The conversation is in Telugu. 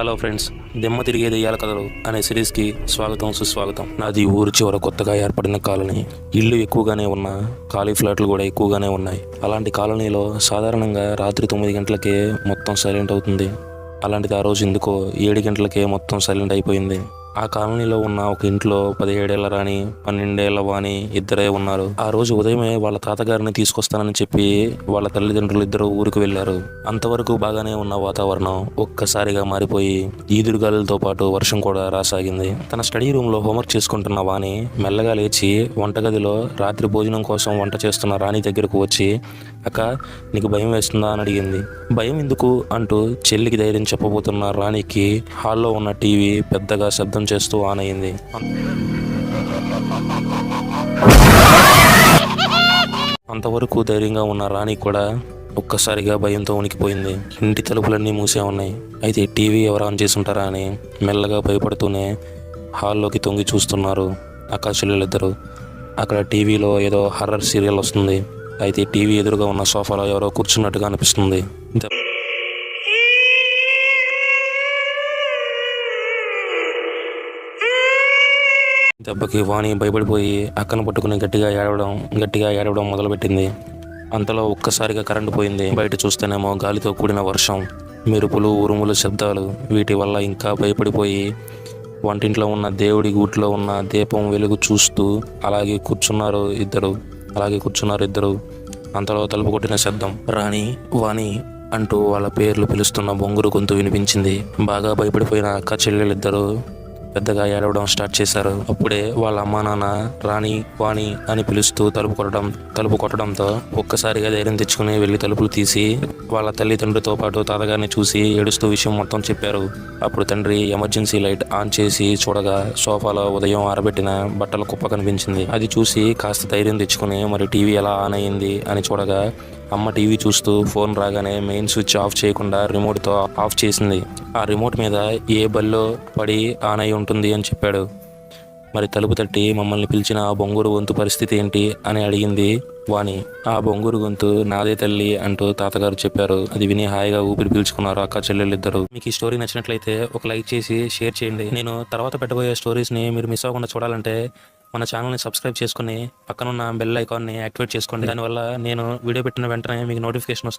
హలో ఫ్రెండ్స్, దిమ్మ తిరిగే దెయ్యాల కథలు అనే సిరీస్కి స్వాగతం సుస్వాగతం. నాది ఊరి చివర కొత్తగా ఏర్పడిన కాలనీ. ఇల్లు ఎక్కువగానే ఉన్న ఖాళీ ఫ్లాట్లు కూడా ఎక్కువగానే ఉన్నాయి. అలాంటి కాలనీలో సాధారణంగా రాత్రి 9 గంటలకే మొత్తం సైలెంట్ అవుతుంది. అలాంటిది ఆ రోజు ఎందుకో 7 గంటలకే మొత్తం సైలెంట్ అయిపోయింది. ఆ కాలనీలో ఉన్న ఒక ఇంట్లో 17 ఏళ్ల రాణి, 12 ఏళ్ల వాణి ఇద్దరే ఉన్నారు. ఆ రోజు ఉదయమే వాళ్ళ తాతగారిని తీసుకొస్తానని చెప్పి వాళ్ళ తల్లిదండ్రులు ఇద్దరు ఊరికి వెళ్లారు. అంతవరకు బాగానే ఉన్న వాతావరణం ఒక్కసారిగా మారిపోయి ఈదురుగాలులతో పాటు వర్షం కూడా రాసాగింది. తన స్టడీ రూమ్ లో హోంవర్క్ చేసుకుంటున్న వాణి మెల్లగా లేచి వంటగదిలో రాత్రి భోజనం కోసం వంట చేస్తున్న రాణి దగ్గరకు వచ్చి, అక్క, నీకు భయం వేస్తుందా అని అడిగింది. భయం ఎందుకు అంటూ చెల్లికి ధైర్యం చెప్పబోతున్న రాణికి హాల్లో ఉన్న టీవీ పెద్దగా శబ్దం చేస్తూ ఆన్ అయింది. అంతవరకు ధైర్యంగా ఉన్న రాణి కూడా ఒక్కసారిగా భయంతో వణికిపోయింది. ఇంటి తలుపులన్నీ మూసే ఉన్నాయి. అయితే టీవీ ఎవరు ఆన్ చేసి ఉంటారా అని మెల్లగా భయపడుతూనే హాల్లోకి తొంగి చూస్తున్నారు అక్క చెల్లెలిద్దరు. అక్కడ టీవీలో ఏదో హర్రర్ సీరియల్ వస్తుంది. అయితే టీవీ ఎదురుగా ఉన్న సోఫాలో ఎవరో కూర్చున్నట్టుగా అనిపిస్తుంది. దెబ్బకి వాణి భయపడిపోయి అక్కను పట్టుకుని గట్టిగా ఏడవడం మొదలుపెట్టింది. అంతలో ఒక్కసారిగా కరెంటు పోయింది. బయట చూస్తేనేమో గాలితో కూడిన వర్షం, మెరుపులు, ఉరుములు, శబ్దాలు. వీటి వల్ల ఇంకా భయపడిపోయి వంటింట్లో ఉన్న దేవుడి గూట్లో ఉన్న దీపం వెలుగు చూస్తూ అలాగే కూర్చున్నారు ఇద్దరు. అంతలో తలుపు కొట్టిన శబ్దం. రాణి, వాణి అంటూ వాళ్ళ పేర్లు పిలుస్తున్న బొంగురు గొంతు వినిపించింది. బాగా భయపడిపోయిన అక్క చెల్లెలిద్దరూ పెద్దగా ఏడవడం స్టార్ట్ చేశారు. అప్పుడే వాళ్ళ అమ్మా నాన్న రాణి, వాణి అని పిలుస్తూ తలుపు కొట్టడంతో ఒక్కసారిగా ధైర్యం తెచ్చుకుని వెళ్లి తలుపులు తీసి వాళ్ళ తల్లిదండ్రులతో పాటు తాతగారిని చూసి ఏడుస్తూ విషయం మొత్తం చెప్పారు. అప్పుడు తండ్రి ఎమర్జెన్సీ లైట్ ఆన్ చేసి చూడగా సోఫాలో ఉదయం ఆరబెట్టిన బట్టల కుప్ప కనిపించింది. అది చూసి కాస్త ధైర్యం తెచ్చుకుని మరి టీవీ ఎలా ఆన్ అయింది అని చూడగా అమ్మ టీవీ చూస్తూ ఫోన్ రాగానే మెయిన్ స్విచ్ ఆఫ్ చేయకుండా రిమోట్తో ఆఫ్ చేసింది. ఆ రిమోట్ మీద ఏ బల్లో పడి ఆన్ అయి ఉంటుంది అని చెప్పాడు. మరి తలుపు తట్టి మమ్మల్ని పిలిచిన ఆ బొంగూరు గొంతు పరిస్థితి ఏంటి అని అడిగింది వాణి. ఆ బొంగూరు గొంతు నాదే తల్లి అంటూ తాతగారు చెప్పారు. అది విని హాయిగా ఊపిరి పీల్చుకున్నారు అక్క చెల్లెళ్ళిద్దరు. మీకు ఈ స్టోరీ నచ్చినట్లయితే ఒక లైక్ చేసి షేర్ చేయండి. నేను తర్వాత పెట్టబోయే స్టోరీస్ని మీరు మిస్ అవ్వకుండా చూడాలంటే మన ఛానల్ని సబ్స్క్రైబ్ చేసుకుని పక్కనున్న బెల్ ఐకాన్ని యాక్టివేట్ చేసుకోండి. దానివల్ల నేను వీడియో పెట్టిన వెంటనే మీకు నోటిఫికేషన్ వస్తుంది.